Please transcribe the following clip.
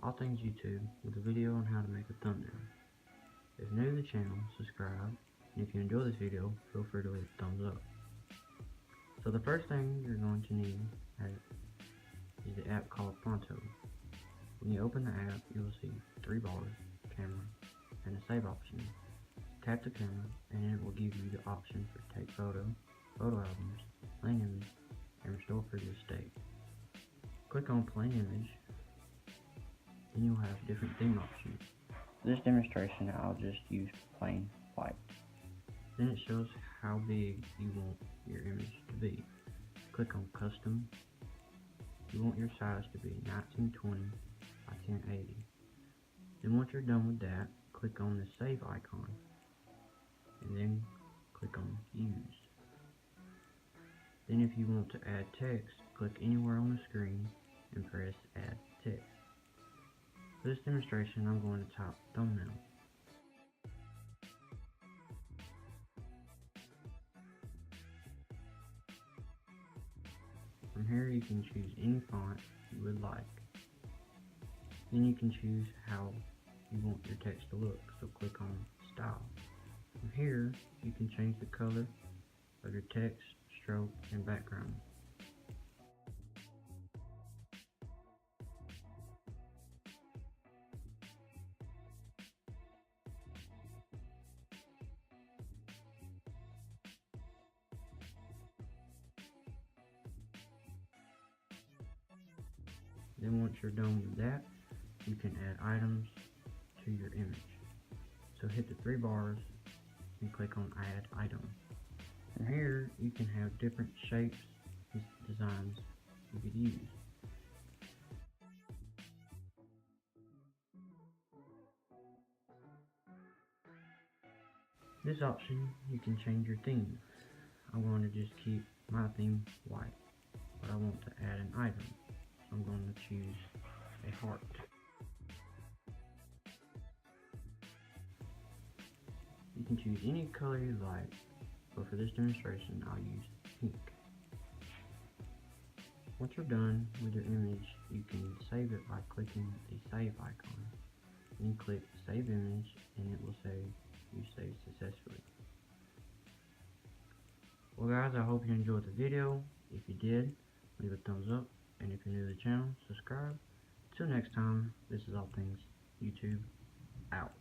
All Things YouTube with a video on how to make a thumbnail. If new to the channel, subscribe, and if you enjoy this video, feel free to leave a thumbs up. So the first thing you're going to need is the app called Phonto. When you open the app, you will see 3 bars, camera, and a save option. Tap the camera and it will give you the option for take photo, photo albums, plain image, and restore previous state. Click on plain image, then you'll have different theme options. For this demonstration, I'll just use plain white. Then it shows how big you want your image to be. Click on custom. You want your size to be 1920 by 1080. Then once you're done with that, click on the save icon and then click on use. Then if you want to add text, click anywhere on the screen and press add text. For this demonstration, I'm going to type thumbnail. From here you can choose any font you would like. Then you can choose how you want your text to look, so click on style. From here you can change the color of your text, stroke, and background. Then once you're done with that, you can add items to your image. So hit the 3 bars and click on add item. From here you can have different shapes and designs you could use. This option, you can change your theme. I want to just keep my theme white, but I want to add an item. I'm going to choose a heart. You can choose any color you like, but for this demonstration I'll use pink. Once you're done with your image, you can save it by clicking the save icon. Then click save image and it will say you saved successfully. Well guys, I hope you enjoyed the video. If you did, leave a thumbs up. And if you're new to the channel, subscribe. Till next time, this is All Things YouTube out.